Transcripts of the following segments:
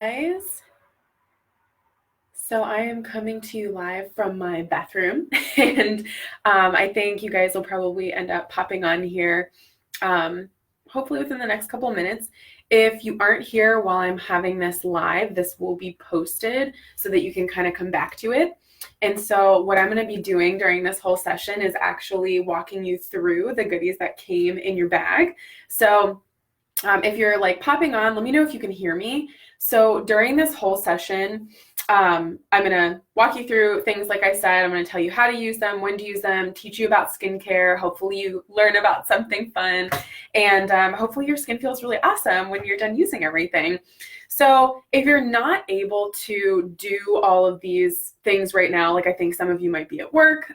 Guys, so I am coming to you live from my bathroom, and I think you guys will probably end up popping on here, um, hopefully within the next couple minutes. If you aren't here while I'm having this live, this will be posted so that you can kind of come back to it. And so, what I'm going to be doing during this whole session is actually walking you through the goodies that came in your bag. So, if you're like popping on, let me know if you can hear me. So during this whole session, I'm going to walk you through things like I said. I'm going to tell you how to use them, when to use them, teach you about skincare. Hopefully you learn about something fun, and hopefully your skin feels really awesome when you're done using everything. So if you're not able to do all of these things right now, like I think some of you might be at work,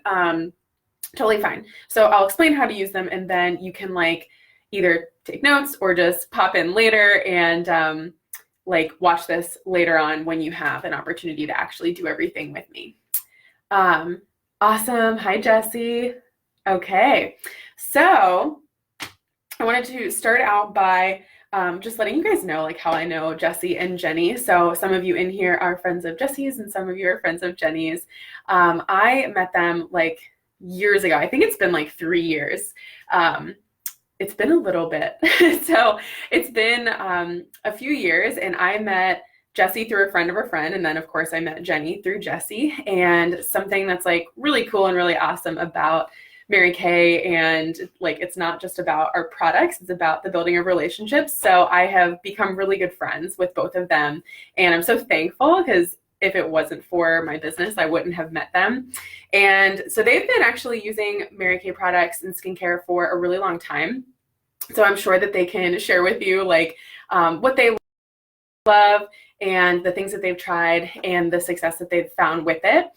totally fine. So I'll explain how to use them, and then you can like either take notes or just pop in later and like watch this later on when you have an opportunity to actually do everything with me. Awesome. Hi, Jessie. Okay. So I wanted to start out by just letting you guys know like how I know Jessie and Jenny. So some of you in here are friends of Jessie's and some of you are friends of Jenny's. I met them like years ago. I think it's been like 3 years. It's been a little bit. So it's been a few years, and I met Jessie through a friend of a friend. And then of course I met Jenny through Jessie. And something that's like really cool and really awesome about Mary Kay, and like it's not just about our products, it's about the building of relationships. So I have become really good friends with both of them. And I'm so thankful because if it wasn't for my business, I wouldn't have met them. And so they've been actually using Mary Kay products and skincare for a really long time. So I'm sure that they can share with you like what they love and the things that they've tried and the success that they've found with it.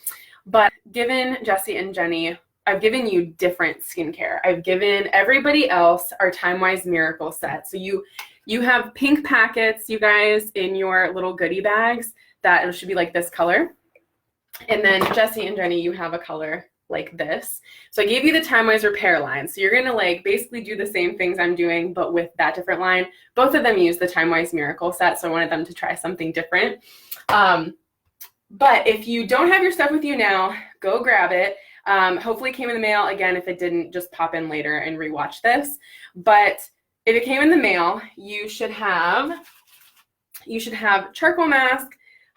But given Jessie and Jenny, I've given you different skincare. I've given everybody else our Time-Wise Miracle set. So you have pink packets, you guys, in your little goodie bags that it should be like this color. And then Jessie and Jenny, you have a color like this. So I gave you the Time-Wise Repair line. So you're gonna like basically do the same things I'm doing, but with that different line. Both of them use the Time-Wise Miracle set, so I wanted them to try something different. But if you don't have your stuff with you now, go grab it. Hopefully it came in the mail. Again, if it didn't, just pop in later and rewatch this. But if it came in the mail, you should have charcoal mask,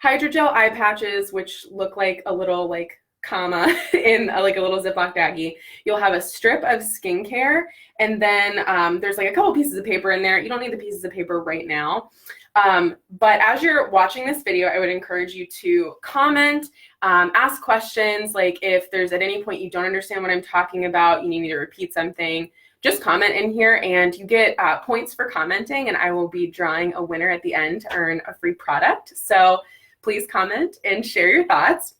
hydrogel eye patches, which look like a little like comma in like a little Ziploc baggie. You'll have a strip of skincare, and then there's like a couple pieces of paper in there. You don't need the pieces of paper right now. But as you're watching this video, I would encourage you to comment, ask questions. Like if there's at any point you don't understand what I'm talking about, you need me to repeat something, just comment in here, and you get points for commenting, and I will be drawing a winner at the end to earn a free product. So please comment and share your thoughts.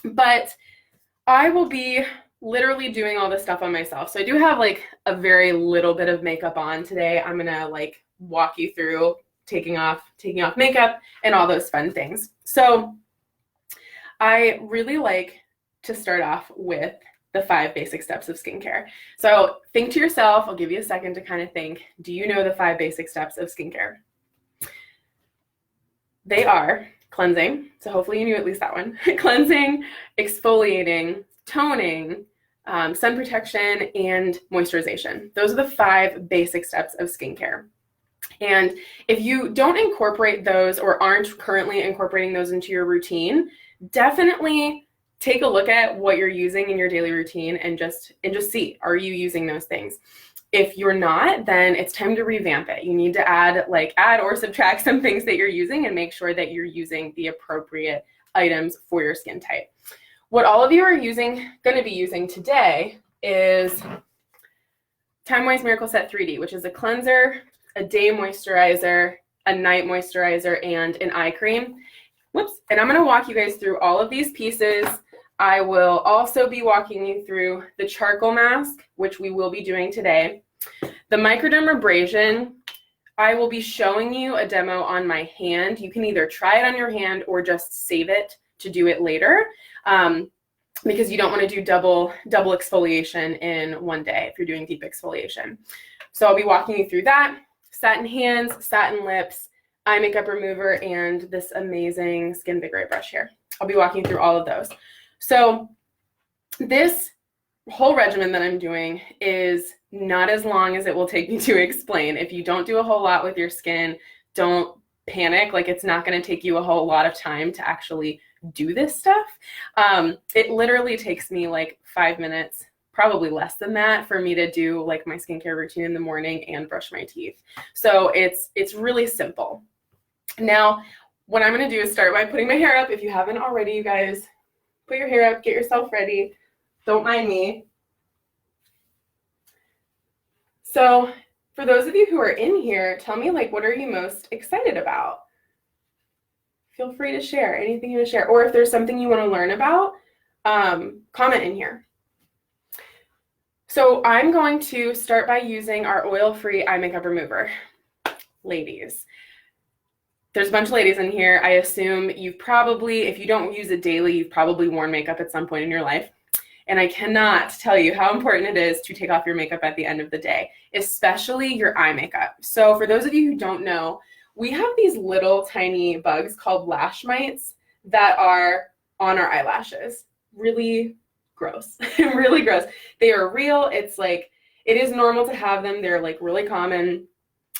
But I will be literally doing all this stuff on myself. So I do have like a very little bit of makeup on today. I'm gonna like walk you through taking off makeup and all those fun things. So I really like to start off with the 5 basic steps of skincare. So think to yourself, I'll give you a second to kind of think, do you know the 5 basic steps of skincare? They are cleansing, so hopefully you knew at least that one. Cleansing, exfoliating, toning, sun protection, and moisturization. Those are the 5 basic steps of skincare. And if you don't incorporate those or aren't currently incorporating those into your routine, definitely take a look at what you're using in your daily routine and just see, are you using those things? If you're not, then it's time to revamp it. You need to add or subtract some things that you're using and make sure that you're using the appropriate items for your skin type. What all of you are going to be using today is Time-Wise Miracle Set 3D, which is a cleanser, a day moisturizer, a night moisturizer, and an eye cream. Whoops. And I'm going to walk you guys through all of these pieces. I will also be walking you through the charcoal mask, which we will be doing today. The microdermabrasion, I will be showing you a demo on my hand. You can either try it on your hand or just save it to do it later, because you don't want to do double exfoliation in one day if you're doing deep exfoliation. So I'll be walking you through that. Satin hands, satin lips, eye makeup remover and this amazing Skin Vigorate brush here. I'll be walking through all of those. So this whole regimen that I'm doing is not as long as it will take me to explain. If you don't do a whole lot with your skin, don't panic. Like, it's not going to take you a whole lot of time to actually do this stuff. It literally takes me like 5 minutes, probably less than that, for me to do like my skincare routine in the morning and brush my teeth. So it's really simple. Now, what I'm going to do is start by putting my hair up. If you haven't already, you guys, put your hair up, get yourself ready. Don't mind me. So for those of you who are in here, tell me, like, what are you most excited about? Feel free to share anything you want to share. Or if there's something you want to learn about, comment in here. So I'm going to start by using our oil-free eye makeup remover. Ladies, there's a bunch of ladies in here. I assume you've probably, if you don't use it daily, you've probably worn makeup at some point in your life. And I cannot tell you how important it is to take off your makeup at the end of the day, especially your eye makeup. So for those of you who don't know, we have these little tiny bugs called lash mites that are on our eyelashes. Really gross, really gross. They are real. It's like, it is normal to have them. They're like really common.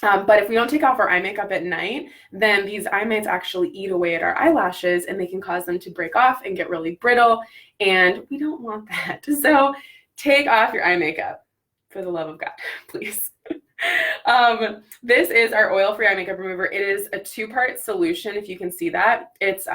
But if we don't take off our eye makeup at night, then these eye mites actually eat away at our eyelashes, and they can cause them to break off and get really brittle, and we don't want that. So take off your eye makeup, for the love of God, please. This is our oil-free eye makeup remover. It is a 2-part solution, if you can see that. It's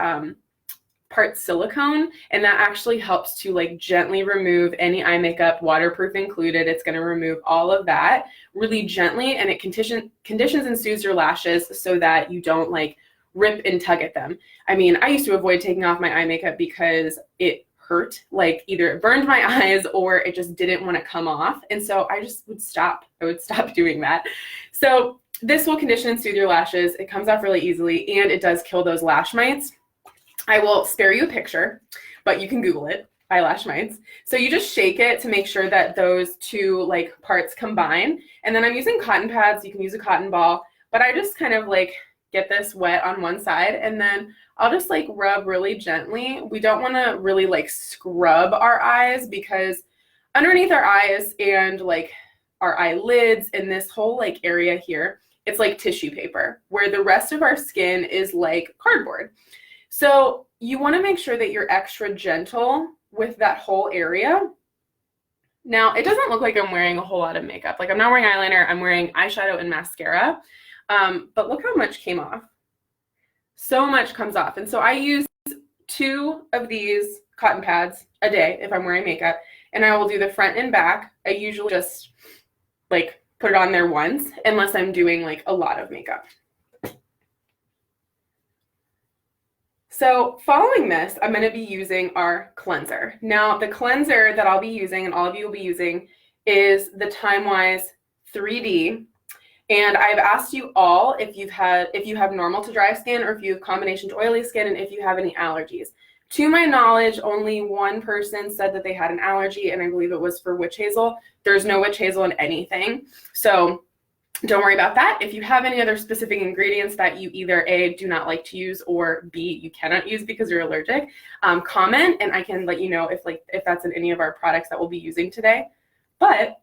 part silicone, and that actually helps to like gently remove any eye makeup, waterproof included. It's going to remove all of that really gently, and it conditions and soothes your lashes so that you don't like rip and tug at them. I mean, I used to avoid taking off my eye makeup because it hurt, like either it burned my eyes or it just didn't want to come off, and so I just would stop. I would stop doing that. So this will condition and soothe your lashes. It comes off really easily, and it does kill those lash mites. I will spare you a picture, but you can Google it, eyelash mites. So you just shake it to make sure that those two like parts combine. And then I'm using cotton pads. You can use a cotton ball, but I just kind of like get this wet on one side, and then I'll just like rub really gently. We don't want to really like scrub our eyes, because underneath our eyes and like our eyelids and this whole like area here, it's like tissue paper, where the rest of our skin is like cardboard. So you want to make sure that you're extra gentle with that whole area. Now, it doesn't look like I'm wearing a whole lot of makeup. Like, I'm not wearing eyeliner, I'm wearing eyeshadow and mascara. But look how much came off. So much comes off. And so I use 2 of these cotton pads a day if I'm wearing makeup, and I will do the front and back. I usually just like put it on there once, unless I'm doing like a lot of makeup. So following this, I'm going to be using our cleanser. Now, the cleanser that I'll be using, and all of you will be using, is the TimeWise 3D. And I've asked you all if you have normal to dry skin, or if you have combination to oily skin, and if you have any allergies. To my knowledge, only one person said that they had an allergy, and I believe it was for witch hazel. There's no witch hazel in anything, so don't worry about that. If you have any other specific ingredients that you either A, do not like to use, or B, you cannot use because you're allergic, comment, and I can let you know if that's in any of our products that we'll be using today. But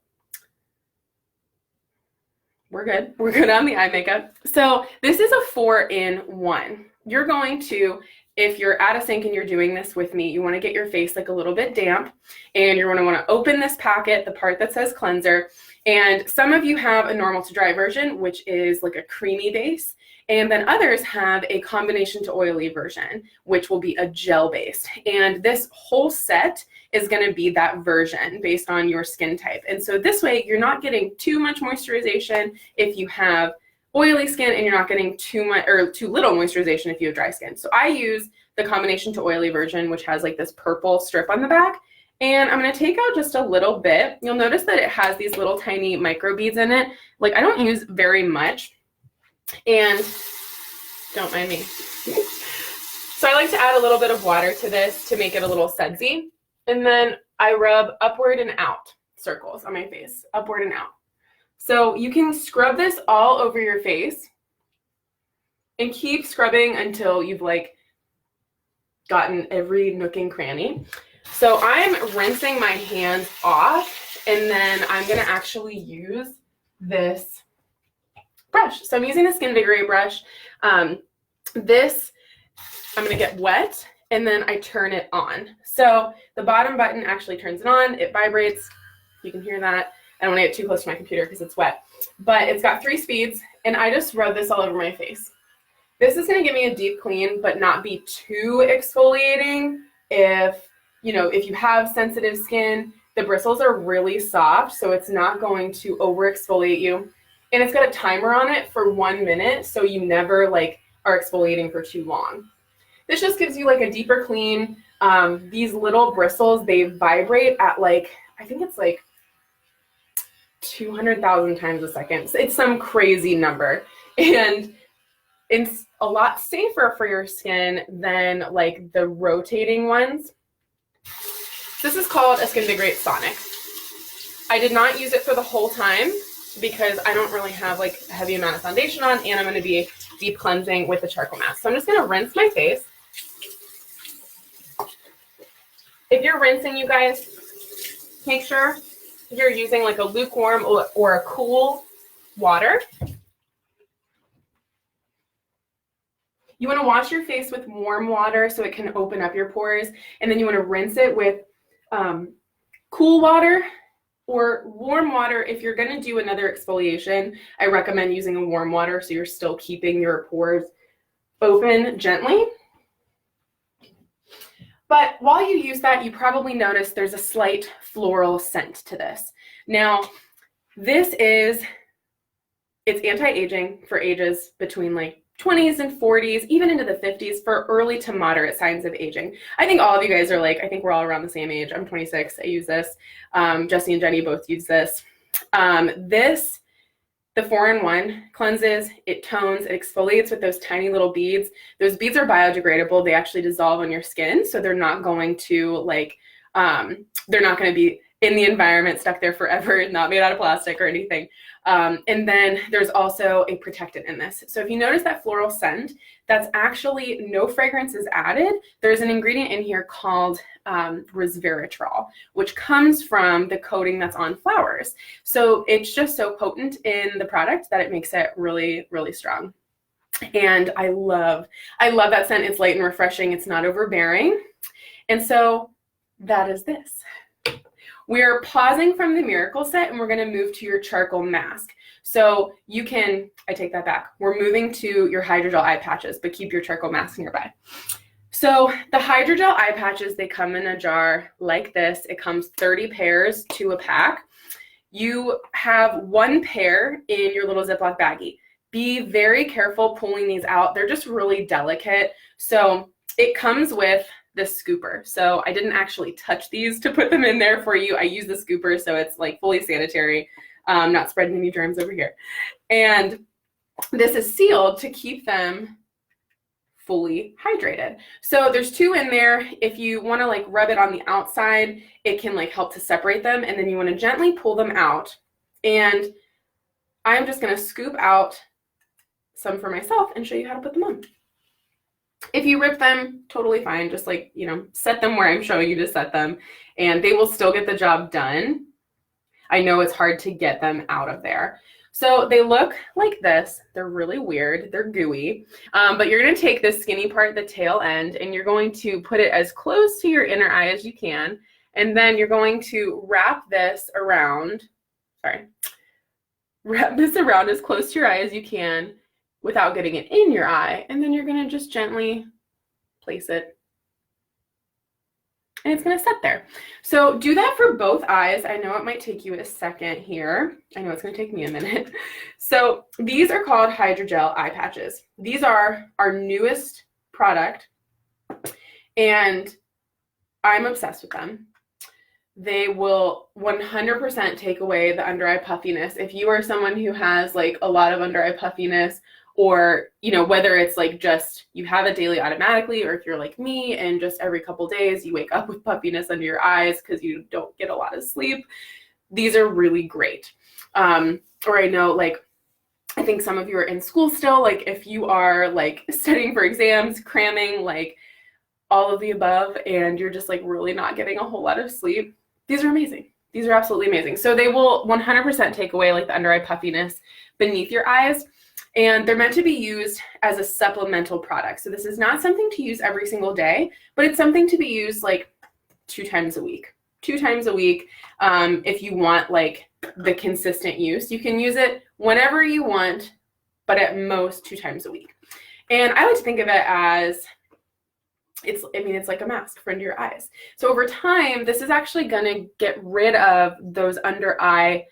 we're good. We're good on the eye makeup. So this is a 4-in-1. You're going to, if you're at a sink and you're doing this with me, you want to get your face like a little bit damp, and you're going to want to open this packet, the part that says cleanser. And some of you have a normal to dry version, which is like a creamy base. And then others have a combination to oily version, which will be a gel based. And this whole set is going to be that version based on your skin type. And so this way you're not getting too much moisturization if you have oily skin, and you're not getting too much or too little moisturization if you have dry skin. So I use the combination to oily version, which has like this purple strip on the back. And I'm going to take out just a little bit. You'll notice that it has these little tiny micro beads in it. Like, I don't use very much, and don't mind me. So I like to add a little bit of water to this to make it a little sudsy. And then I rub upward and out circles on my face, upward and out. So you can scrub this all over your face, and keep scrubbing until you've like gotten every nook and cranny. So I'm rinsing my hands off, and then I'm gonna actually use this brush. So I'm using the Skinvigorate brush. This, I'm gonna get wet, and then I turn it on. So the bottom button actually turns it on, it vibrates, you can hear that. I don't wanna get too close to my computer because it's wet, but it's got 3 speeds, and I just rub this all over my face. This is gonna give me a deep clean, but not be too exfoliating. If you have sensitive skin, the bristles are really soft, so it's not going to over exfoliate you. And it's got a timer on it for 1 minute, so you never like are exfoliating for too long. This just gives you like a deeper clean. These little bristles, they vibrate at like, I think it's like 200,000 times a second. So it's some crazy number. And it's a lot safer for your skin than like the rotating ones. This is called a Skinvigorate Sonic. I did not use it for the whole time because I don't really have like a heavy amount of foundation on, and I'm going to be deep cleansing with the charcoal mask. So I'm just going to rinse my face. If you're rinsing, you guys, make sure you're using like a lukewarm or a cool water. You want to wash your face with warm water so it can open up your pores, and then you want to rinse it with cool water or warm water. If you're going to do another exfoliation, I recommend using a warm water so you're still keeping your pores open gently. But while you use that, you probably notice there's a slight floral scent to this. Now, it's anti-aging for ages between like 20s and 40s, even into the 50s, for early to moderate signs of aging. I think all of you guys are like, I think we're all around the same age. I'm 26, I use this. Jesse and Jenny both use this. The 4-in-1 cleanses, it tones, it exfoliates with those tiny little beads. Those beads are biodegradable. They actually dissolve on your skin, so they're not going to like, they're not going to be in the environment, stuck there forever, not made out of plastic or anything. And then there's also a protectant in this. So if you notice that floral scent, that's actually no fragrance is added. There's an ingredient in here called resveratrol, which comes from the coating that's on flowers. So it's just so potent in the product that it makes it really, really strong. And I love that scent. It's light and refreshing. It's not overbearing. And so that is this. We're pausing from the Miracle set, and we're going to move to your charcoal mask. So you can, I take that back. We're moving to your hydrogel eye patches, but keep your charcoal mask nearby. So the hydrogel eye patches, they come in a jar like this. It comes 30 pairs to a pack. You have 1 pair in your little Ziploc baggie. Be very careful pulling these out. They're just really delicate. So it comes with this scooper. So I didn't actually touch these to put them in there for you. I use the scooper, so it's like fully sanitary, not spreading any germs over here. And this is sealed to keep them fully hydrated. So there's 2 in there. If you want to like rub it on the outside, it can like help to separate them, and then you want to gently pull them out. And I'm just going to scoop out some for myself and show you how to put them on. If you rip them, totally fine. Just like, set them where I'm showing you to set them, and they will still get the job done. I know it's hard to get them out of there. So they look like this. They're really weird. They're gooey. But you're going to take this skinny part, the tail end, and you're going to put it as close to your inner eye as you can. And then you're going to wrap this around as close to your eye as you can without getting it in your eye. And then you're going to just gently place it. And it's going to sit there. So do that for both eyes. I know it might take you a second here. I know it's going to take me a minute. So these are called hydrogel eye patches. These are our newest product, and I'm obsessed with them. They will 100% take away the under eye puffiness. If you are someone who has like a lot of under eye puffiness, or, whether it's like just you have it daily automatically, or if you're like me and just every couple days you wake up with puffiness under your eyes because you don't get a lot of sleep, these are really great. Or I know like I think some of you are in school still, like if you are like studying for exams, cramming, like all of the above, and you're just like really not getting a whole lot of sleep, these are amazing. These are absolutely amazing. So they will 100% take away like the under eye puffiness beneath your eyes, and they're meant to be used as a supplemental product. So this is not something to use every single day, but it's something to be used like 2 times a week. 2 times a week. If you want like the consistent use, you can use it whenever you want, but at most 2 times a week. And I like to think of it as it's like a mask for under your eyes. So over time, this is actually going to get rid of those under eye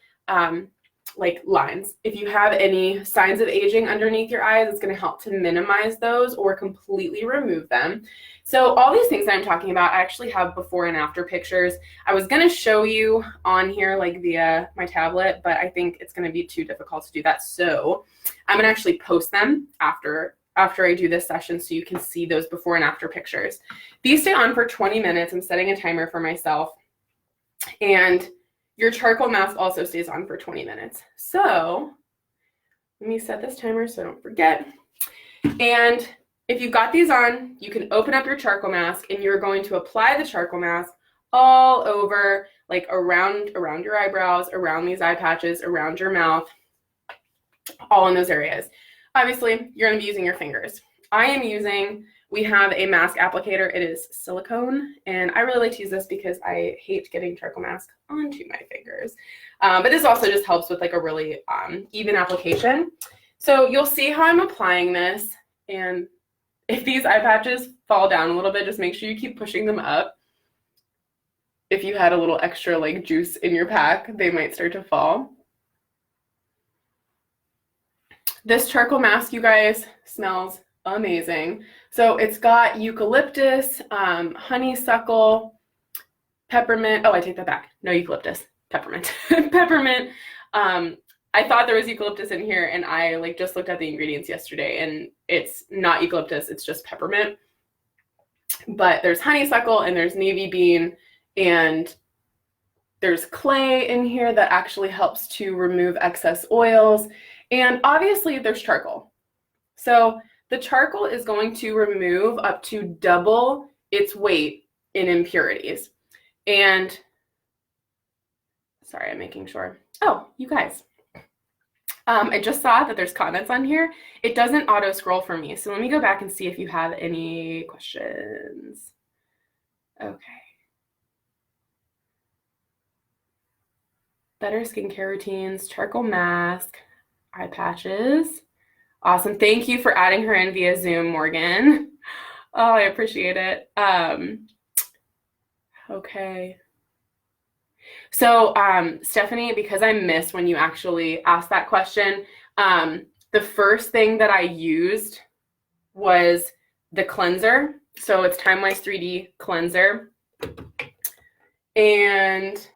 like lines. If you have any signs of aging underneath your eyes, it's going to help to minimize those or completely remove them. So all these things that I'm talking about, I actually have before and after pictures. I was going to show you on here like via my tablet, but I think it's going to be too difficult to do that. So I'm going to actually post them after I do this session so you can see those before and after pictures. These stay on for 20 minutes. I'm setting a timer for myself. And your charcoal mask also stays on for 20 minutes. So let me set this timer so I don't forget. And if you've got these on, you can open up your charcoal mask and you're going to apply the charcoal mask all over, like around your eyebrows, around these eye patches, around your mouth, all in those areas. Obviously, you're going to be using your fingers. We have a mask applicator. It is silicone, and I really like to use this because I hate getting charcoal mask onto my fingers. But this also just helps with like a really even application. So you'll see how I'm applying this, and if these eye patches fall down a little bit, just make sure you keep pushing them up. If you had a little extra like juice in your pack, they might start to fall. This charcoal mask, you guys, smells amazing. So it's got eucalyptus, honeysuckle, peppermint. Oh, I take that back. No eucalyptus, peppermint. Peppermint. I thought there was eucalyptus in here, and I like just looked at the ingredients yesterday, and it's not eucalyptus, it's just peppermint. But there's honeysuckle, and there's navy bean, and there's clay in here that actually helps to remove excess oils. And obviously there's charcoal. So the charcoal is going to remove up to double its weight in impurities. And sorry, I'm making sure. Oh, you guys. I just saw that there's comments on here. It doesn't auto scroll for me. So let me go back and see if you have any questions. Okay. Better skincare routines, charcoal mask, eye patches. Awesome. Thank you for adding her in via Zoom, Morgan. Oh, I appreciate it. Okay. So, Stephanie, because I missed when you actually asked that question, the first thing that I used was the cleanser. So it's TimeWise 3D cleanser. And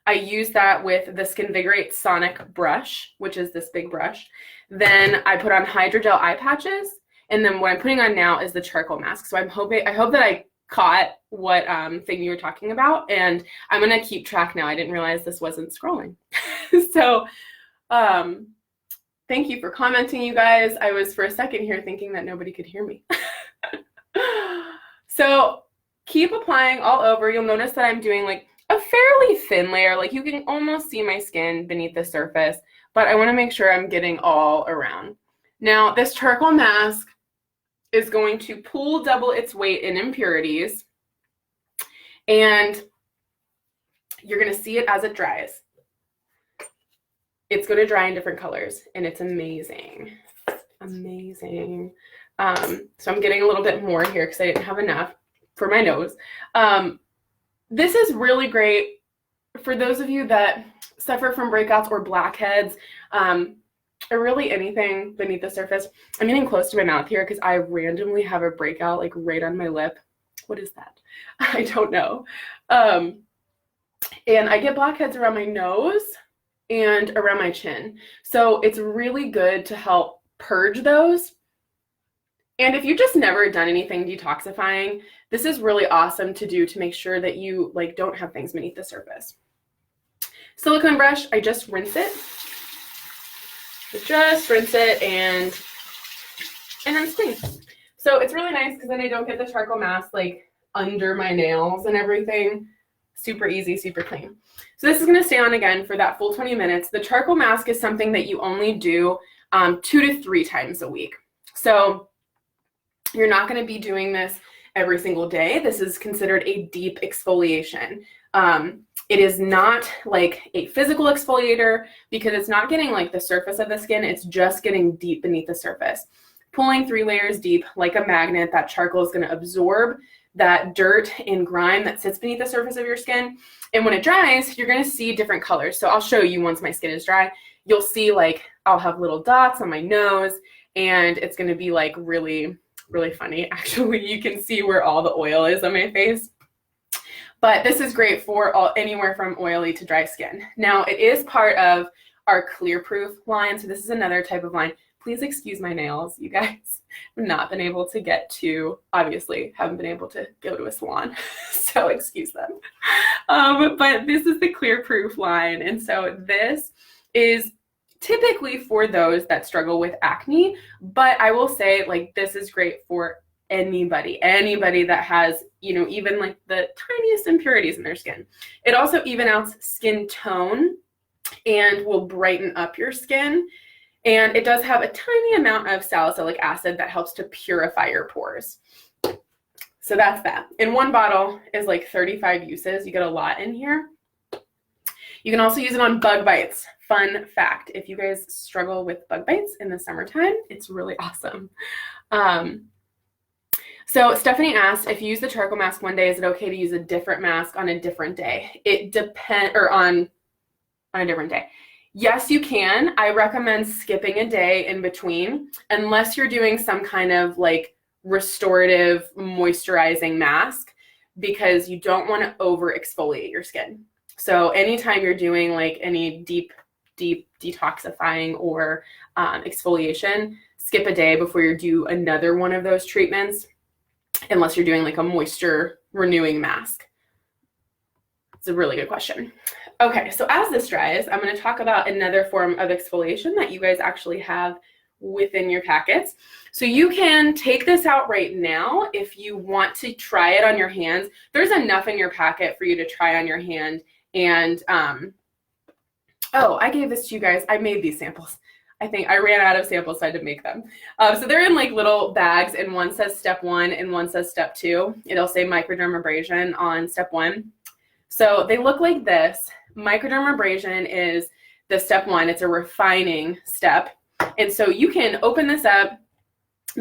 I use that with the Skinvigorate Sonic brush, which is this big brush. Then I put on hydrogel eye patches, and then what I'm putting on now is the charcoal mask. So I hope that I caught what thing you were talking about, and I'm gonna keep track now. I didn't realize this wasn't scrolling. So thank you for commenting, you guys. I was for a second here thinking that nobody could hear me. So keep applying all over. You'll notice that I'm doing like a fairly thin layer, like you can almost see my skin beneath the surface, but I want to make sure I'm getting all around. Now, this charcoal mask is going to pool double its weight in impurities, and you're going to see it as it dries. It's going to dry in different colors, and it's amazing. Amazing. So I'm getting a little bit more here because I didn't have enough for my nose. This is really great for those of you that suffer from breakouts or blackheads, or really anything beneath the surface. I'm getting close to my mouth here because I randomly have a breakout like right on my lip. What is that? I don't know. And I get blackheads around my nose and around my chin. So it's really good to help purge those. And if you've just never done anything detoxifying, this is really awesome to do to make sure that you like don't have things beneath the surface. Silicone brush, I just rinse it. Just rinse it and then it's clean. So it's really nice because then I don't get the charcoal mask like under my nails and everything. Super easy, super clean. So this is going to stay on again for that full 20 minutes. The charcoal mask is something that you only do 2 to 3 times a week. So you're not going to be doing this every single day. This is considered a deep exfoliation. It is not like a physical exfoliator because it's not getting like the surface of the skin. It's just getting deep beneath the surface. Pulling 3 layers deep like a magnet, that charcoal is going to absorb that dirt and grime that sits beneath the surface of your skin. And when it dries, you're going to see different colors. So I'll show you once my skin is dry. You'll see like I'll have little dots on my nose and it's going to be like really, really funny. Actually, you can see where all the oil is on my face. But this is great for anywhere from oily to dry skin. Now, it is part of our Clear Proof line. So this is another type of line. Please excuse my nails, you guys. I've not been able to get to, obviously, haven't been able to go to a salon, so excuse them. But this is the Clear Proof line, and so this is typically for those that struggle with acne, but I will say, like, this is great for anybody that has, you know, even like the tiniest impurities in their skin. It also even outs skin tone and will brighten up your skin. And it does have a tiny amount of salicylic acid that helps to purify your pores. So that's that. In one bottle is like 35 uses. You get a lot in here. You can also use it on bug bites. Fun fact, if you guys struggle with bug bites in the summertime, it's really awesome. So Stephanie asked, if you use the charcoal mask one day, is it okay to use a different mask on a different day? It depends, or on a different day. Yes, you can. I recommend skipping a day in between unless you're doing some kind of like restorative moisturizing mask because you don't want to over exfoliate your skin. So anytime you're doing like any deep detoxifying or exfoliation, skip a day before you do another one of those treatments unless you're doing like a moisture renewing mask. It's a really good question. Okay, so as this dries, I'm going to talk about another form of exfoliation that you guys actually have within your packets. So you can take this out right now if you want to try it on your hands. There's enough in your packet for you to try on your hand. And, oh, I gave this to you guys. I made these samples. I think I ran out of samples, so I had to make them. So they're in like little bags, and one says step 1 and one says step 2. It'll say microdermabrasion on step 1. So they look like this. Microdermabrasion is the step 1. It's a refining step. And so you can open this up.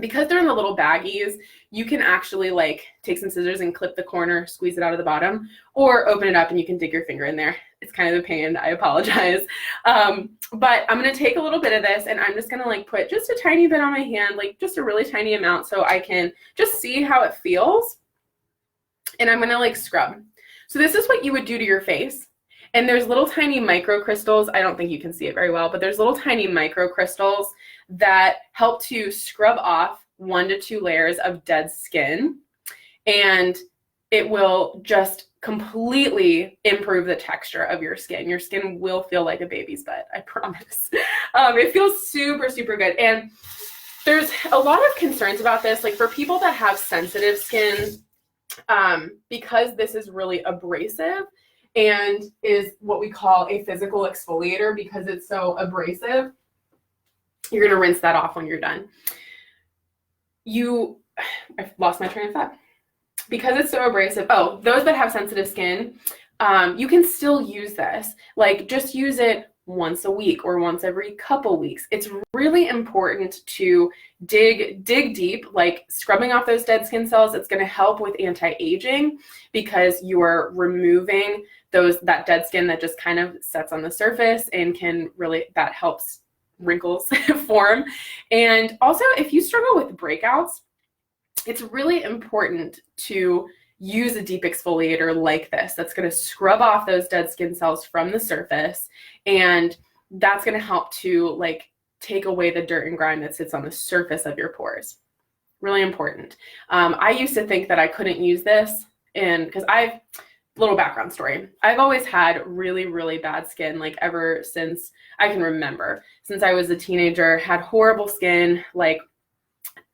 Because they're in the little baggies, you can actually like take some scissors and clip the corner, squeeze it out of the bottom, or open it up and you can dig your finger in there. It's kind of a pain. I apologize. But I'm going to take a little bit of this and I'm just going to like put just a tiny bit on my hand, like just a really tiny amount so I can just see how it feels. And I'm going to like scrub. So this is what you would do to your face. And there's little tiny microcrystals. I don't think you can see it very well, but there's little tiny microcrystals that help to scrub off 1 to 2 layers of dead skin. And it will just completely improve the texture of your skin. Your skin will feel like a baby's butt, I promise. It feels super, super good. And there's a lot of concerns about this. Like for people that have sensitive skin, because this is really abrasive, and is what we call a physical exfoliator because it's so abrasive, you're going to rinse that off when you're done. I've lost my train of thought. Because it's so abrasive, those that have sensitive skin, you can still use this. Like just use it once a week or once every couple weeks. It's really important to dig deep, like scrubbing off those dead skin cells. It's going to help with anti-aging because you're removing that dead skin that just kind of sets on the surface and that helps wrinkles form. And also if you struggle with breakouts, it's really important to use a deep exfoliator like this that's going to scrub off those dead skin cells from the surface, and that's going to help to like take away the dirt and grime that sits on the surface of your pores. Really important. I used to think that I couldn't use this, and because little background story. I've always had really, really bad skin, like ever since I can remember. Since I was a teenager, had horrible skin, like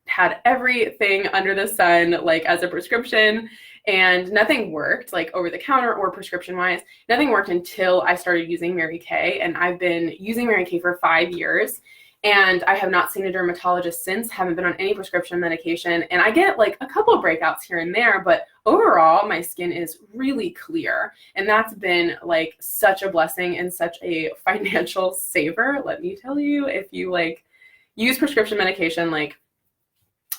had everything under the sun, like as a prescription, and nothing worked, like over the counter or prescription wise. Nothing worked until I started using Mary Kay, and I've been using Mary Kay for 5 years. And I have not seen a dermatologist since, haven't been on any prescription medication. And I get like a couple of breakouts here and there, but overall my skin is really clear. And that's been like such a blessing and such a financial saver. Let me tell you, if you like use prescription medication, like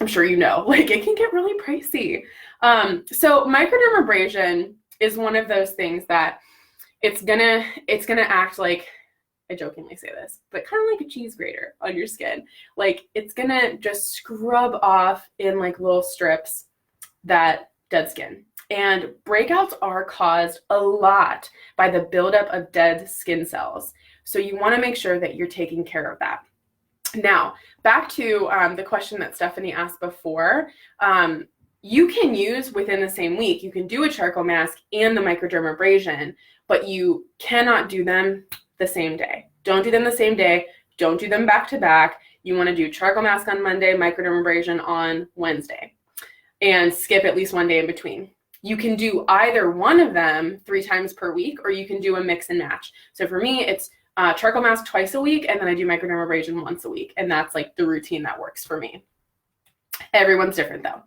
I'm sure you know, like it can get really pricey. So microdermabrasion is one of those things that it's gonna act like, I jokingly say this, but kind of like a cheese grater on your skin. Like it's gonna just scrub off in like little strips that dead skin. And breakouts are caused a lot by the buildup of dead skin cells. So you wanna make sure that you're taking care of that. Now, back to the question that Stephanie asked before, you can use within the same week, you can do a charcoal mask and the microdermabrasion, but you cannot do them the same day. Don't do them the same day. Don't do them back to back. You want to do charcoal mask on Monday, microdermabrasion on Wednesday, and skip at least one day in between. You can do either one of them 3 times per week, or you can do a mix and match. So for me, it's charcoal mask twice a week, and then I do microdermabrasion once a week. And that's like the routine that works for me. Everyone's different though.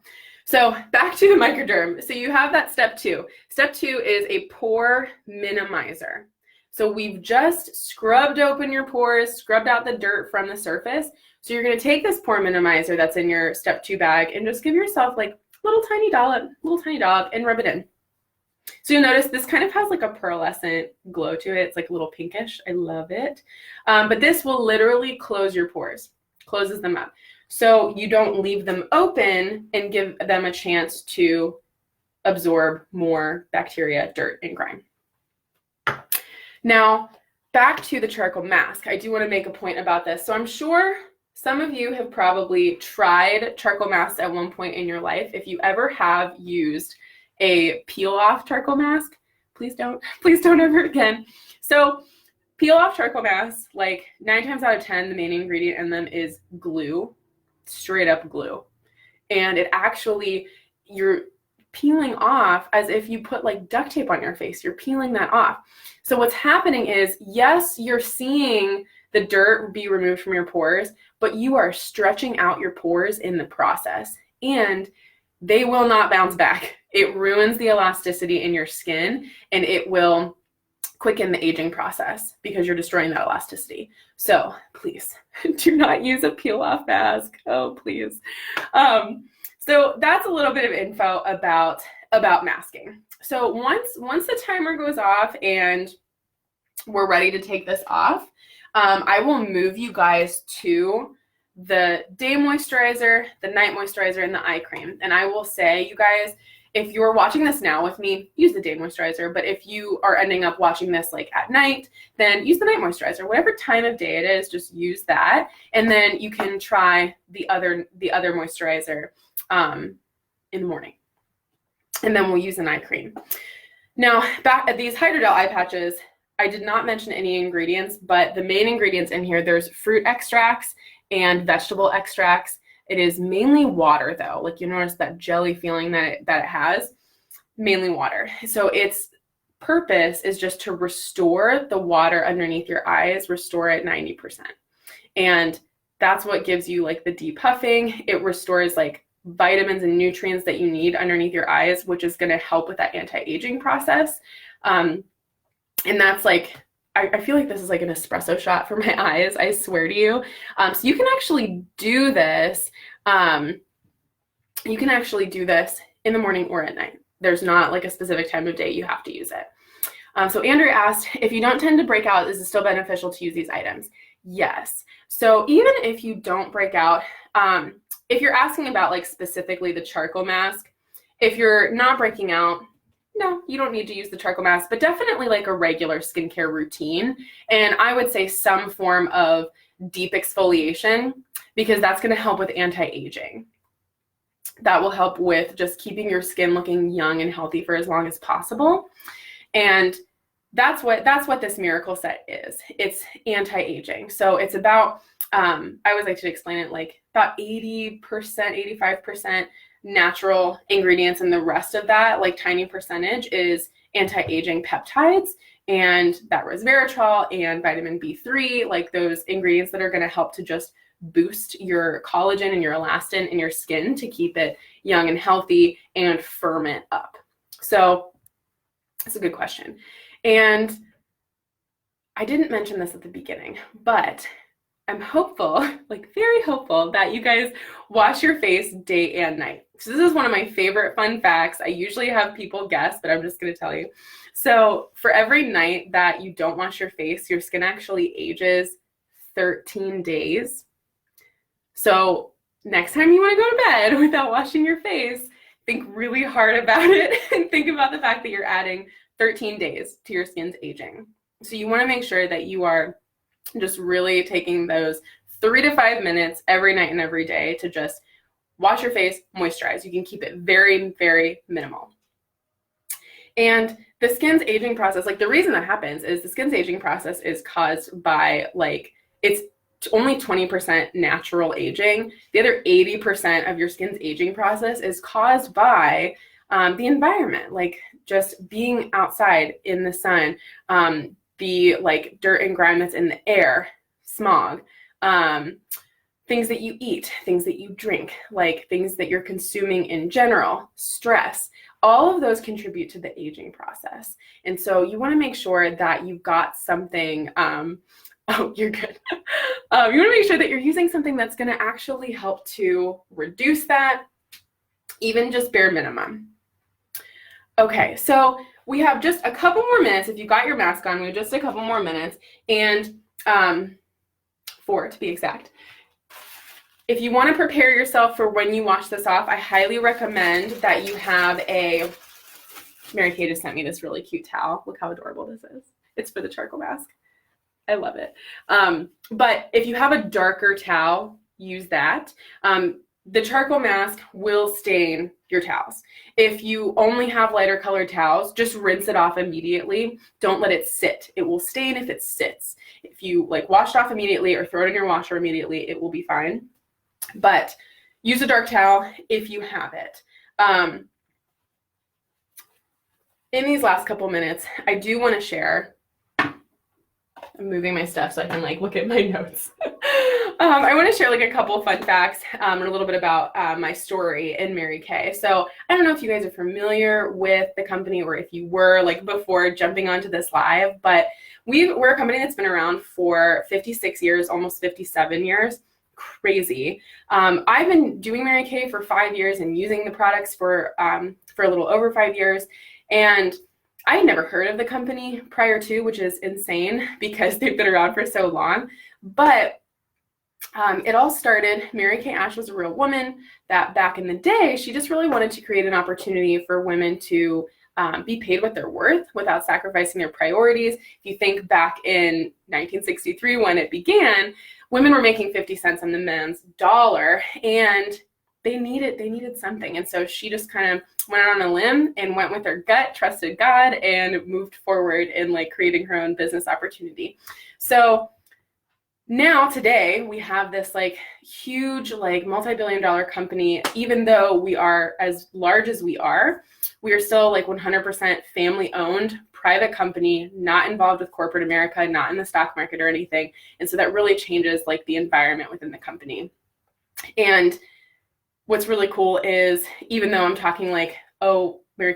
So back to the microderm. So you have that step 2. Step 2 is a pore minimizer. So we've just scrubbed open your pores, scrubbed out the dirt from the surface. So you're going to take this pore minimizer that's in your step 2 bag and just give yourself like a little tiny dollop, and rub it in. So you'll notice this kind of has like a pearlescent glow to it. It's like a little pinkish. I love it. But this will literally close your pores, closes them up. So you don't leave them open and give them a chance to absorb more bacteria, dirt, and grime. Now, back to the charcoal mask. I do want to make a point about this. So I'm sure some of you have probably tried charcoal masks at one point in your life. If you ever have used a peel-off charcoal mask, please don't ever again. So peel-off charcoal masks, like 9 times out of 10, the main ingredient in them is glue, straight up glue. And it actually, you're peeling off as if you put like duct tape on your face. You're peeling that off. So what's happening is, yes, you're seeing the dirt be removed from your pores, but you are stretching out your pores in the process, and they will not bounce back. It ruins the elasticity in your skin, and it will quicken the aging process because you're destroying that elasticity. So please do not use a peel-off mask. Oh, please. So that's a little bit of info about masking. So once the timer goes off and we're ready to take this off, I will move you guys to the day moisturizer, the night moisturizer, and the eye cream. And I will say, you guys, if you're watching this now with me, use the day moisturizer. But if you are ending up watching this like at night, then use the night moisturizer. Whatever time of day it is, just use that. And then you can try the other moisturizer in the morning. And then we'll use an eye cream. Now, back at these Hydrogel eye patches, I did not mention any ingredients, but the main ingredients in here, there's fruit extracts and vegetable extracts. It is mainly water though. Like you notice that jelly feeling that it has, mainly water. So its purpose is just to restore the water underneath your eyes, restore it 90%. And that's what gives you like the depuffing. It restores like vitamins and nutrients that you need underneath your eyes, which is going to help with that anti-aging process. And that's like, I feel like this is like an espresso shot for my eyes, I swear to you. So you can actually do this. You can actually do this in the morning or at night. There's not like a specific time of day you have to use it. So Andrea asked, if you don't tend to break out, is it still beneficial to use these items? Yes. So even if you don't break out, if you're asking about like specifically the charcoal mask, if you're not breaking out, no, you don't need to use the charcoal mask, but definitely like a regular skincare routine. And I would say some form of deep exfoliation, because that's going to help with anti-aging. that will help with just keeping your skin looking young and healthy for as long as possible. And that's what this Miracle Set is. It's anti-aging. So it's about, I always like to explain it like about 80%, 85% natural ingredients, and the rest of that, like tiny percentage, is anti-aging peptides, and that resveratrol and vitamin B3, like those ingredients that are going to help to just boost your collagen and your elastin in your skin to keep it young and healthy and firm it up. So that's a good question. And I didn't mention this at the beginning, but I'm hopeful, like very hopeful, that you guys wash your face day and night. So this is one of my favorite fun facts. I usually have people guess, but I'm just going to tell you. So for every night that you don't wash your face, your skin actually ages 13 days. So next time you want to go to bed without washing your face, think really hard about it and think about the fact that you're adding 13 days to your skin's aging. So you want to make sure that you are just really taking those 3 to 5 minutes every night and every day to just wash your face, moisturize. You can keep it very, very minimal. And the skin's aging process, like the reason that happens is the skin's aging process is caused by, like, it's only 20% natural aging. The other 80% of your skin's aging process is caused by the environment, like just being outside in the sun, the like dirt and grime that's in the air, smog, things that you eat, things that you drink, like things that you're consuming in general, stress. All of those contribute to the aging process. And so you want to make sure that you've got something, oh, you're good. You want to make sure that you're using something that's going to actually help to reduce that, even just bare minimum. Okay, so we have just a couple more minutes. If you got your mask on, we have just a couple more minutes, and 4 to be exact. If you want to prepare yourself for when you wash this off, I highly recommend that you have a, Mary Kay just sent me this really cute towel. Look how adorable this is. It's for the charcoal mask. I love it. But if you have a darker towel, use that. The charcoal mask will stain your towels. If you only have lighter colored towels, just rinse it off immediately. Don't let it sit. It will stain if it sits. If you like wash it off immediately or throw it in your washer immediately, it will be fine. But use a dark towel if you have it. In these last couple minutes, I do want to share, I'm moving my stuff so I can like look at my notes. I want to share like a couple fun facts and a little bit about my story in Mary Kay. So I don't know if you guys are familiar with the company or if you were like before jumping onto this live, but we're a company that's been around for 56 years, almost 57 years. Crazy. I've been doing Mary Kay for 5 years and using the products for a little over 5 years. And I had never heard of the company prior to, which is insane because they've been around for so long. But it all started, Mary Kay Ash was a real woman that back in the day, she just really wanted to create an opportunity for women to be paid what they're worth without sacrificing their priorities. If you think back in 1963 when it began, women were making 50 cents on the men's dollar, and they needed something. And so she just kind of went out on a limb and went with her gut, trusted God, and moved forward in like creating her own business opportunity. So now today we have this like huge, like multi-billion-dollar company. Even though we are as large as we are still like 100% family owned, private company, not involved with corporate America, not in the stock market or anything. And so that really changes like the environment within the company. And what's really cool is, even though I'm talking like, oh, Mary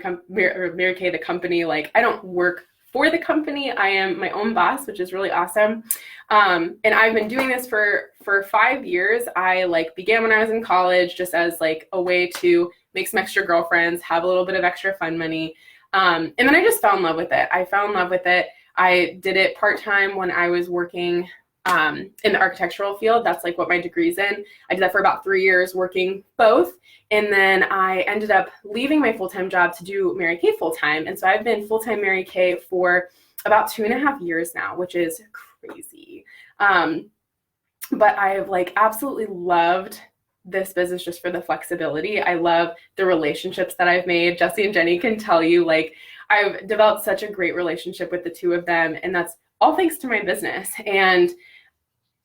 Kay, the company, like I don't work for the company. I am my own boss, which is really awesome. And I've been doing this for 5 years. I like began when I was in college just as like a way to make some extra girlfriends, have a little bit of extra fun money. And then I just fell in love with it. I did it part-time when I was working in the architectural field. That's like what my degree's in. I did that for about 3 years, working both. And then I ended up leaving my full-time job to do Mary Kay full-time. And so I've been full-time Mary Kay for about 2.5 years now, which is crazy. But I've like absolutely loved this business just for the flexibility. I love the relationships that I've made. Jesse and Jenny can tell you, like, I've developed such a great relationship with the two of them, and that's all thanks to my business. And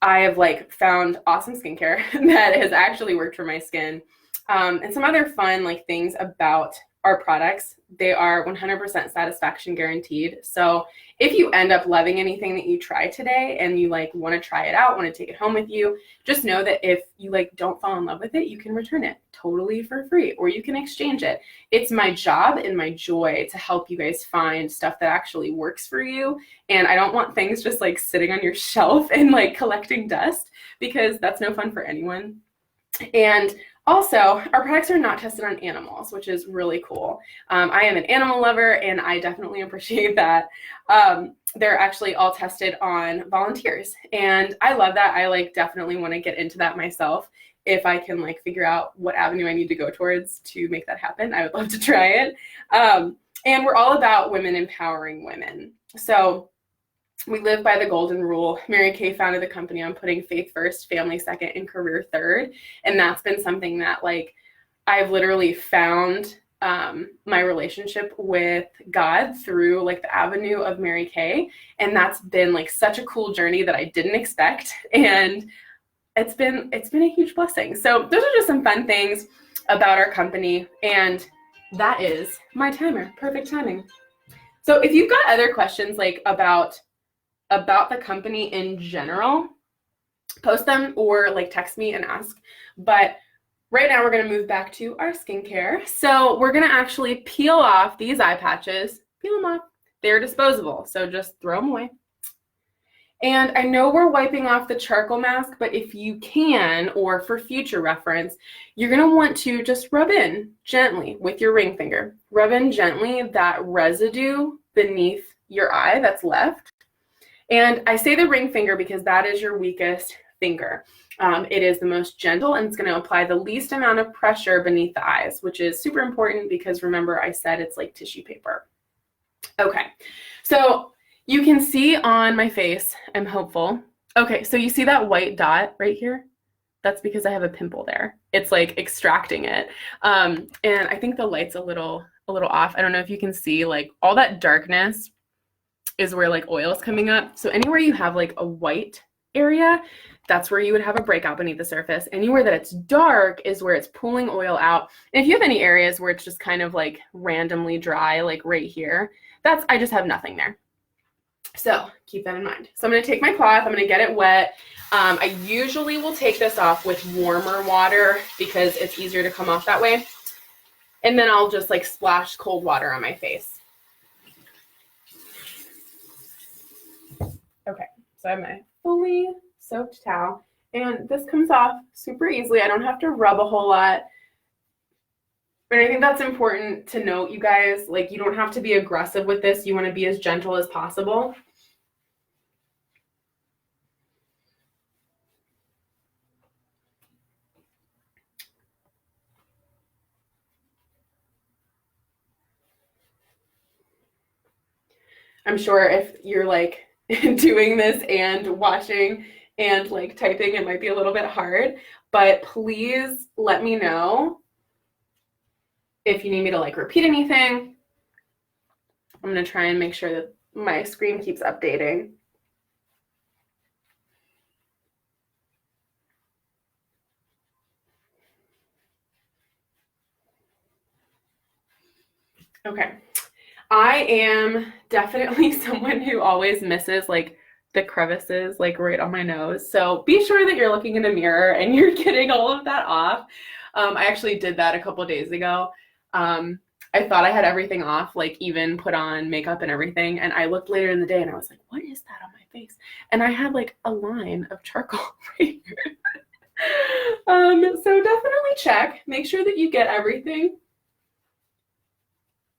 I have like found awesome skincare that has actually worked for my skin. And some other fun like things about our products, they are 100% satisfaction guaranteed. So if you end up loving anything that you try today and you like want to try it out, want to take it home with you, just know that if you like don't fall in love with it, you can return it totally for free, or you can exchange it. It's my job and my joy to help you guys find stuff that actually works for you. And I don't want things just like sitting on your shelf and like collecting dust, because that's no fun for anyone. And also, our products are not tested on animals, which is really cool. I am an animal lover, and I definitely appreciate that. They're actually all tested on volunteers, and I love that. I like definitely want to get into that myself. If I can like figure out what avenue I need to go towards to make that happen, I would love to try it. And we're all about women empowering women. So we live by the golden rule. Mary Kay founded the company on putting faith first, family second, and career third. And that's been something that like I've literally found my relationship with God through like the avenue of Mary Kay. And that's been like such a cool journey that I didn't expect. And it's been a huge blessing. So those are just some fun things about our company. And that is my timer. Perfect timing. So if you've got other questions like about the company in general, post them or like text me and ask. But right now we're going to move back to our skincare. So we're going to actually peel off these eye patches. Peel them off. They're disposable, so just throw them away. And I know we're wiping off the charcoal mask, but if you can, or for future reference, you're going to want to just rub in gently with your ring finger. Rub in gently that residue beneath your eye that's left. And I say the ring finger because that is your weakest finger. It is the most gentle, and it's going to apply the least amount of pressure beneath the eyes, which is super important because remember I said it's like tissue paper. Okay, so you can see on my face, I'm hopeful. Okay, so you see that white dot right here? That's because I have a pimple there. It's like extracting it. And I think the light's a little off. I don't know if you can see like all that darkness is where like oil is coming up. So anywhere you have like a white area, that's where you would have a breakout beneath the surface. Anywhere that it's dark is where it's pulling oil out. And if you have any areas where it's just kind of like randomly dry, like right here, I just have nothing there. So keep that in mind. So I'm going to take my cloth, I'm going to get it wet. I usually will take this off with warmer water because it's easier to come off that way. And then I'll just like splash cold water on my face. Okay, so I have my fully soaked towel, and this comes off super easily. I don't have to rub a whole lot. And I think that's important to note, you guys. Like, you don't have to be aggressive with this. You want to be as gentle as possible. I'm sure if you're like doing this and watching and like typing, it might be a little bit hard, but please let me know if you need me to like repeat anything. I'm going to try and make sure that my screen keeps updating. Okay. I am definitely someone who always misses like the crevices like right on my nose. So be sure that you're looking in the mirror and you're getting all of that off. I actually did that a couple of days ago. I thought I had everything off, like even put on makeup and everything. And I looked later in the day and I was like, what is that on my face? And I had like a line of charcoal right here. So definitely check. Make sure that you get everything.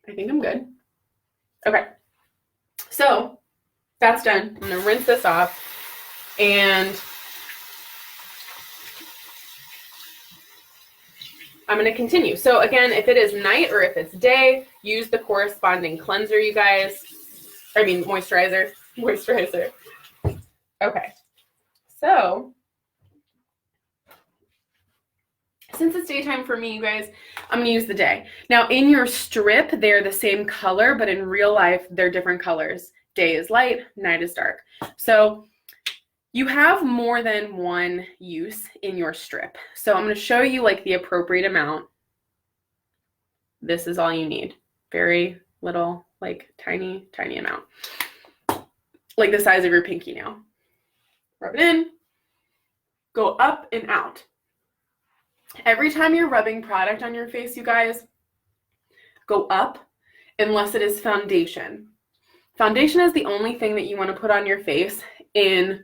I think I'm good. Okay. So that's done. I'm going to rinse this off. And I'm going to continue. So again, if it is night or if it's day, use the corresponding cleanser, you guys. I mean, moisturizer. Okay. So Since it's daytime for me, you guys, I'm gonna use the day. Now in your strip, they're the same color, but in real life, they're different colors. Day is light, night is dark. So you have more than one use in your strip. So I'm gonna show you like the appropriate amount. This is all you need. Very little, like tiny, tiny amount. Like the size of your pinky nail. Rub it in, go up and out. Every time you're rubbing product on your face, you guys, go up unless it is foundation. Foundation is the only thing that you want to put on your face in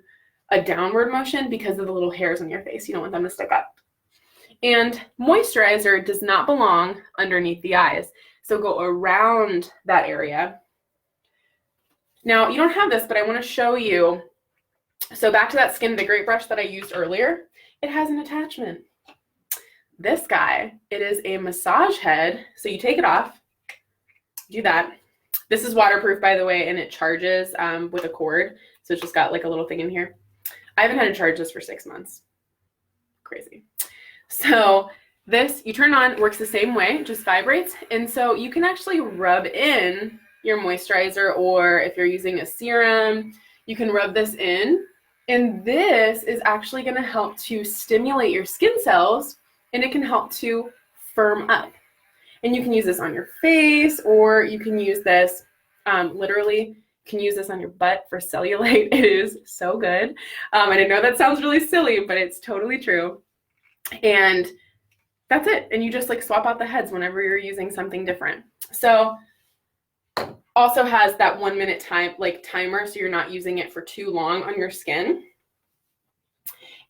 a downward motion because of the little hairs on your face. You don't want them to stick up. And moisturizer does not belong underneath the eyes. So go around that area. Now, you don't have this, but I want to show you. So back to that Skin Invigorate brush that I used earlier, it has an attachment. This guy, it is a massage head. So you take it off, do that. This is waterproof, by the way, and it charges with a cord. So it's just got like a little thing in here. I haven't had to charge this for 6 months. Crazy. So this, you turn on, works the same way, just vibrates. And so you can actually rub in your moisturizer, or if you're using a serum, you can rub this in. And this is actually going to help to stimulate your skin cells, and it can help to firm up. And you can use this on your face, or you can use this, literally, you can use this on your butt for cellulite. It is so good. And I know that sounds really silly, but it's totally true. And that's it. And you just like swap out the heads whenever you're using something different. So also has that 1 minute timer, so you're not using it for too long on your skin.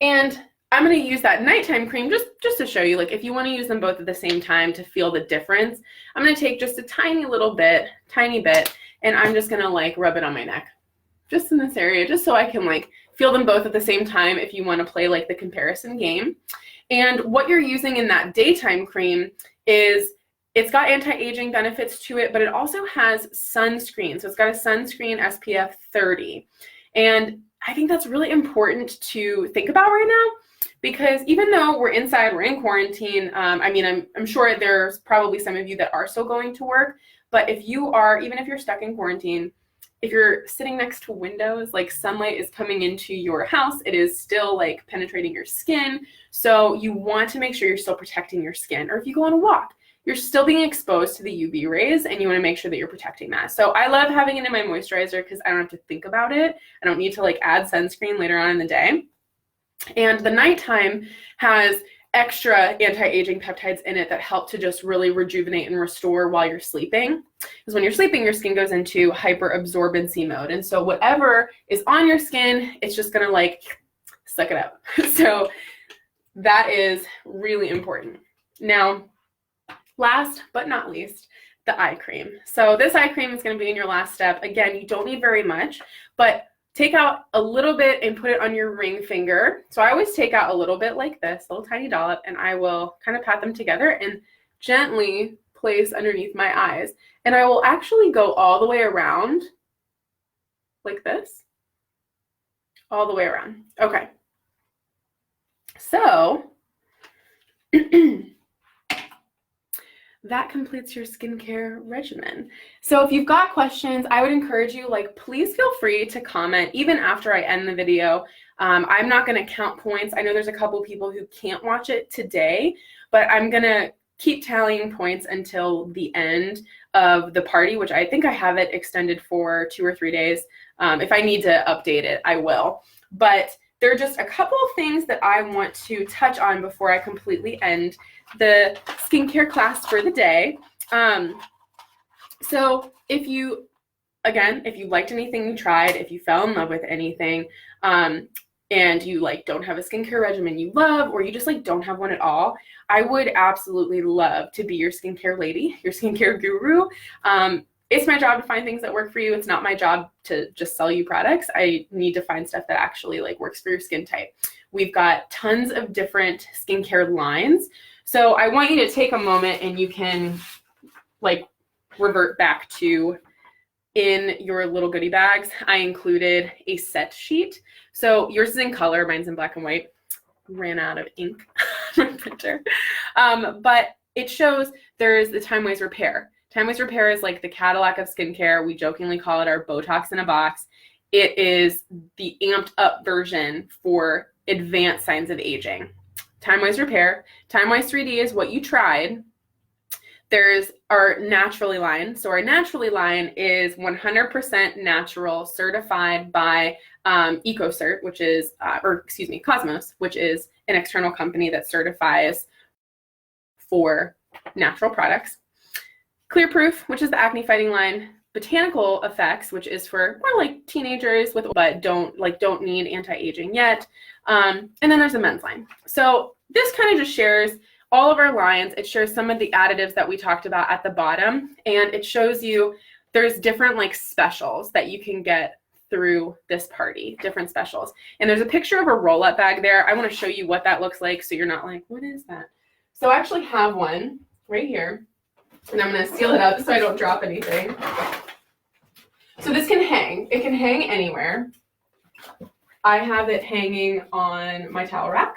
And I'm going to use that nighttime cream just to show you, like if you want to use them both at the same time to feel the difference. I'm going to take just a tiny bit, and I'm just going to like rub it on my neck, just in this area, just so I can like feel them both at the same time if you want to play like the comparison game. And what you're using in that daytime cream is, it's got anti-aging benefits to it, but it also has sunscreen. So it's got a sunscreen SPF 30. And I think that's really important to think about right now, because even though we're inside, we're in quarantine, I mean, I'm sure there's probably some of you that are still going to work, but if you are, even if you're stuck in quarantine, if you're sitting next to windows, like sunlight is coming into your house, it is still like penetrating your skin. So you want to make sure you're still protecting your skin. Or if you go on a walk, you're still being exposed to the UV rays, and you want to make sure that you're protecting that. So I love having it in my moisturizer because I don't have to think about it. I don't need to like add sunscreen later on in the day. And the nighttime has extra anti-aging peptides in it that help to just really rejuvenate and restore while you're sleeping. Because when you're sleeping, your skin goes into hyperabsorbency mode. And so whatever is on your skin, it's just gonna like suck it up. So that is really important. Now, last but not least, the eye cream. So this eye cream is going to be in your last step. Again, you don't need very much, but take out a little bit and put it on your ring finger. So I always take out a little bit like this, a little tiny dollop, and I will kind of pat them together and gently place underneath my eyes. And I will actually go all the way around like this, all the way around. Okay. So that completes your skincare regimen. So if you've got questions, I would encourage you, like, please feel free to comment even after I end the video. I'm not going to count points. I know there's a couple people who can't watch it today, but I'm going to keep tallying points until the end of the party, which I think I have it extended for 2 or 3 days. If I need to update it, I will. But there are just a couple of things that I want to touch on before I completely end the skincare class for the day. So if you liked anything you tried, if you fell in love with anything, and you like don't have a skincare regimen you love, or you just like don't have one at all, I would absolutely love to be your skincare lady, your skincare guru. It's my job to find things that work for you. It's not my job to just sell you products. I need to find stuff that actually like works for your skin type. We've got tons of different skincare lines. So I want you to take a moment and you can like revert back to, in your little goodie bags, I included a set sheet. So yours is in color, mine's in black and white. Ran out of ink my printer. But it shows there's the Time Wise Repair. Time Wise Repair is like the Cadillac of skincare. We jokingly call it our Botox in a box. It is the amped up version for advanced signs of aging. Time Wise Repair. Time Wise 3D is what you tried. There's our Naturally line. So our Naturally line is 100% natural, certified by EcoCert, which is, Cosmos, which is an external company that certifies for natural products. Clear Proof, which is the acne fighting line. Botanical Effects, which is for more like teenagers but don't need anti-aging yet. And then there's the men's line. So this kind of just shares all of our lines. It shares some of the additives that we talked about at the bottom, and it shows you there's different like specials that you can get through this party, different specials. And there's a picture of a roll-up bag there. I want to show you what that looks like so you're not like, what is that? So I actually have one right here, and I'm going to seal it up so I don't drop anything. So this can hang. It can hang anywhere. I have it hanging on my towel rack.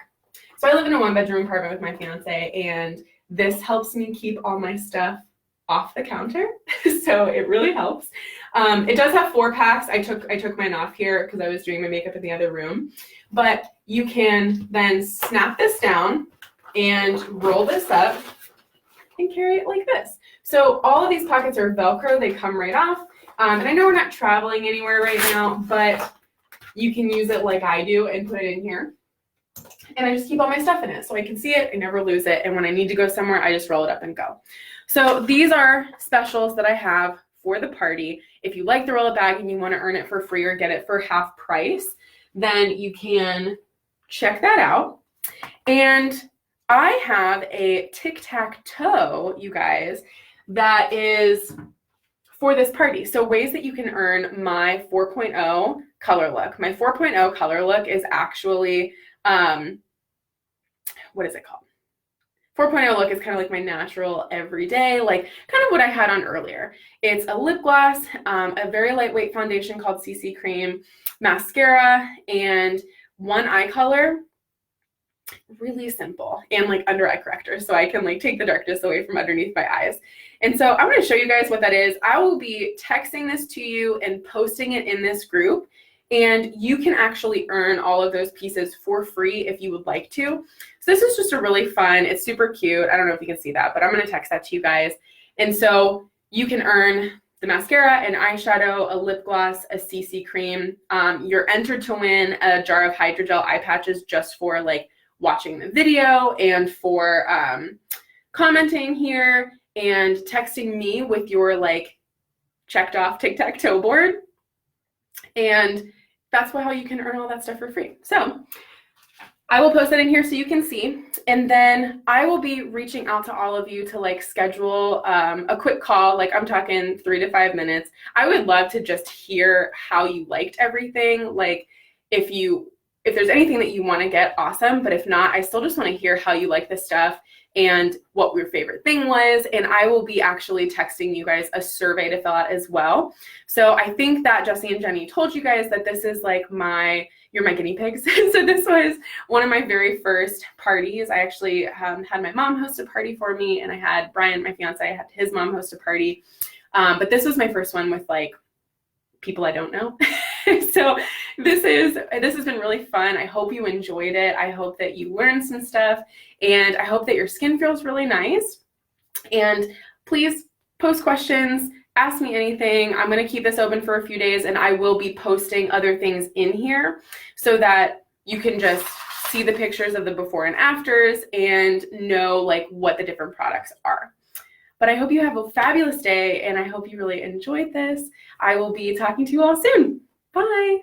So I live in a 1-bedroom apartment with my fiance, and this helps me keep all my stuff off the counter. So it really helps. It does have 4 packs. I took mine off here because I was doing my makeup in the other room. But you can then snap this down and roll this up and carry it like this. So all of these pockets are Velcro. They come right off. And I know we're not traveling anywhere right now, but you can use it like I do and put it in here. And I just keep all my stuff in it so I can see it, I never lose it. And when I need to go somewhere, I just roll it up and go. So these are specials that I have for the party. If you like the roll-up bag and you want to earn it for free or get it for half price, then you can check that out. And I have a tic-tac-toe, you guys, that is for this party. So ways that you can earn my 4.0 color look. My 4.0 color look is actually, what is it called? 4.0 look is kind of like my natural everyday, like kind of what I had on earlier. It's a lip gloss, a very lightweight foundation called CC Cream, mascara, and one eye color. Really simple, and like under eye corrector, so I can like take the darkness away from underneath my eyes. And so I'm going to show you guys what that is. I will be texting this to you and posting it in this group, and you can actually earn all of those pieces for free if you would like to. So this is just a really fun, it's super cute. I don't know if you can see that, but I'm going to text that to you guys. And so you can earn the mascara, an eyeshadow, a lip gloss, a CC cream. You're entered to win a jar of hydrogel eye patches just for like watching the video and for commenting here and texting me with your like checked off tic-tac-toe board. And that's how you can earn all that stuff for free. So I will post that in here so you can see. And then I will be reaching out to all of you to like schedule a quick call. Like I'm talking 3 to 5 minutes. I would love to just hear how you liked everything. Like if there's anything that you want to get, awesome. But if not, I still just want to hear how you like this stuff and what your favorite thing was. And I will be actually texting you guys a survey to fill out as well. So I think that Jesse and Jenny told you guys that this is like you're my guinea pigs. So this was one of my very first parties. I actually had my mom host a party for me, and I had Brian, my fiance, I had his mom host a party. But this was my first one with like people I don't know. So this has been really fun. I hope you enjoyed it. I hope that you learned some stuff, and I hope that your skin feels really nice. And please post questions, ask me anything. I'm going to keep this open for a few days, and I will be posting other things in here so that you can just see the pictures of the before and afters and know like what the different products are. But I hope you have a fabulous day, and I hope you really enjoyed this. I will be talking to you all soon. Bye.